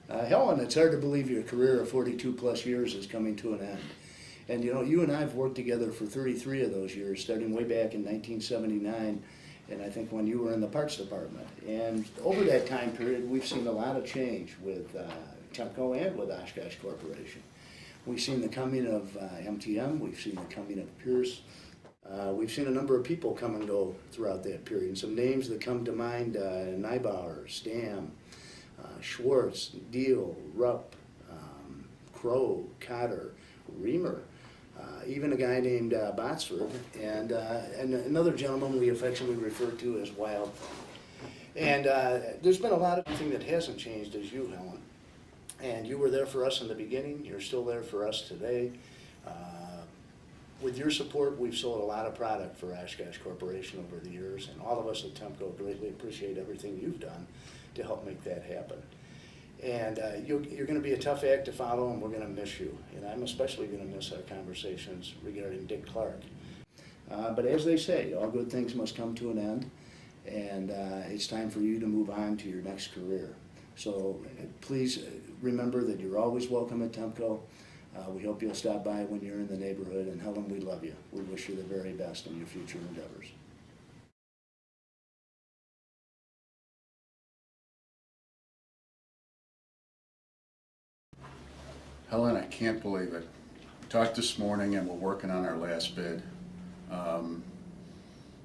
Helen, it's hard to believe your career of 42 plus years is coming to an end. And you know, you and I have worked together for 33 of those years, starting way back in 1979, and I think when you were in the parts department. And over that time period, we've seen a lot of change with Temco and with Oshkosh Corporation. We've seen the coming of MTM, we've seen the coming of Pierce. We've seen a number of people come and go throughout that period. And some names that come to mind, Neibauer, Stam, Schwartz, Deal, Rupp, Crow, Cotter, Reamer, even a guy named Botsford, and another gentleman we affectionately refer to as Wild. And there's been a lot of thing that hasn't changed as you, Helen. And you were there for us in the beginning, you're still there for us today. With your support, we've sold a lot of product for Oshkosh Corporation over the years, and all of us at Temco greatly appreciate everything you've done to help make that happen. And you're going to be a tough act to follow, and we're going to miss you. And I'm especially going to miss our conversations regarding Dick Clark. But as they say, all good things must come to an end, and it's time for you to move on to your next career. So please remember that you're always welcome at Temco. We hope you'll stop by when you're in the neighborhood, and Helen, we love you. We wish you the very best in your future endeavors. Helen, I can't believe it. We talked this morning and we're working on our last bid.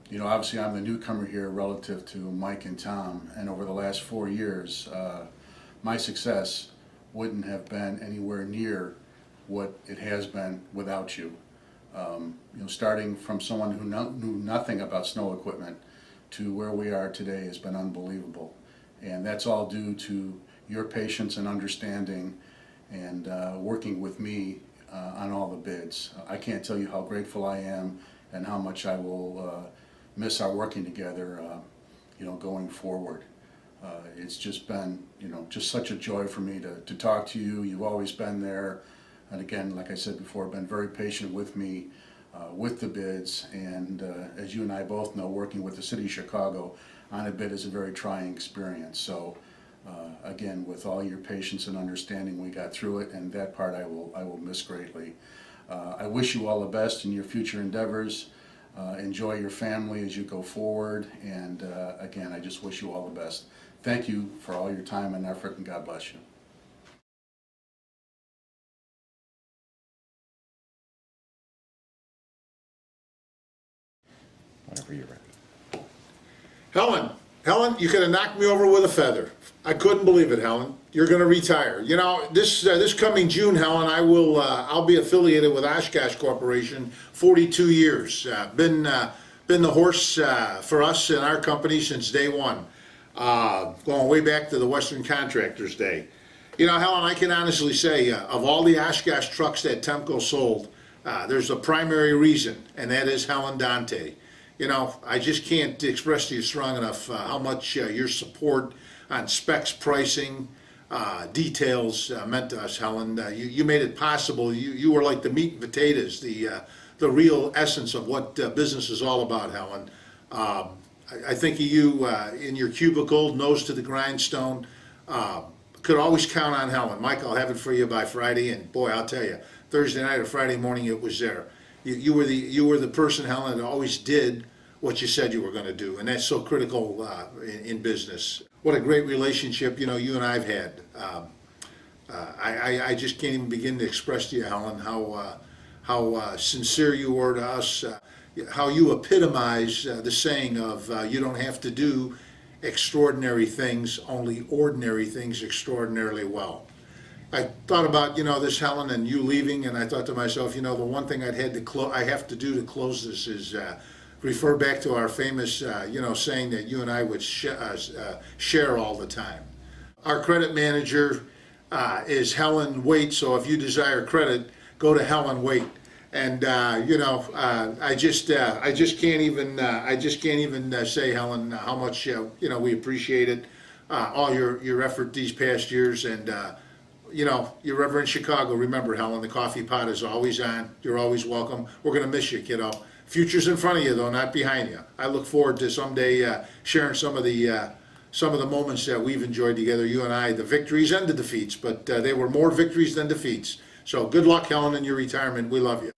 You know, obviously I'm the newcomer here relative to Mike and Tom, and over the last 4 years, my success wouldn't have been anywhere near what it has been without you. You know, starting from someone who knew nothing about snow equipment to where we are today has been unbelievable. And that's all due to your patience and understanding and working with me on all the bids. I can't tell you how grateful I am and how much I will miss our working together, you know, going forward. It's just been, you know, just such a joy for me to talk to you. You've always been there. And again, like I said before, been very patient with me with the bids. And as you and I both know, working with the City of Chicago on a bid is a very trying experience. So again, with all your patience and understanding, we got through it, and that part I will miss greatly. I wish you all the best in your future endeavors. Enjoy your family as you go forward, and again, I just wish you all the best. Thank you for all your time and effort, and God bless you. Whenever you're ready. Helen, you could have knocked me over with a feather. I couldn't believe it, Helen. You're going to retire. You know, this coming June, Helen, I'll be affiliated with Oshkosh Corporation. 42 years. Been the horse for us and our company since day one. Going way back to the Western Contractors Day. You know, Helen, I can honestly say, of all the Oshkosh trucks that Temco sold, there's a primary reason, and that is Helen Dante. You know, I just can't express to you strong enough how much your support on specs, pricing, details meant to us, Helen. You made it possible. You were like the meat and potatoes, the real essence of what business is all about, Helen. I think of you in your cubicle, nose to the grindstone. Could always count on Helen. Mike, I'll have it for you by Friday, and boy, I'll tell you, Thursday night or Friday morning, it was there. You were the person, Helen, that always did what you said you were going to do, and that's so critical in business. What a great relationship, you know, you and I've had. I just can't even begin to express to you, Helen, how sincere you were to us, how you epitomize the saying of you don't have to do extraordinary things, only ordinary things extraordinarily well. I thought about, you know, this, Helen, and you leaving, and I thought to myself, you know, the one thing I have to do to close this is refer back to our famous, you know, saying that you and I would share all the time. Our credit manager is Helen Waite, so if you desire credit, go to Helen Waite. And you know, I just can't even say, Helen, how much you know, we appreciate it, all your effort these past years, and you know, you're ever in Chicago, remember, Helen, the coffee pot is always on. You're always welcome. We're gonna miss you, kiddo. Future's in front of you, though, not behind you. I look forward to someday sharing some of the some of the moments that we've enjoyed together, you and I, the victories and the defeats, but they were more victories than defeats. So good luck, Helen, in your retirement. We love you.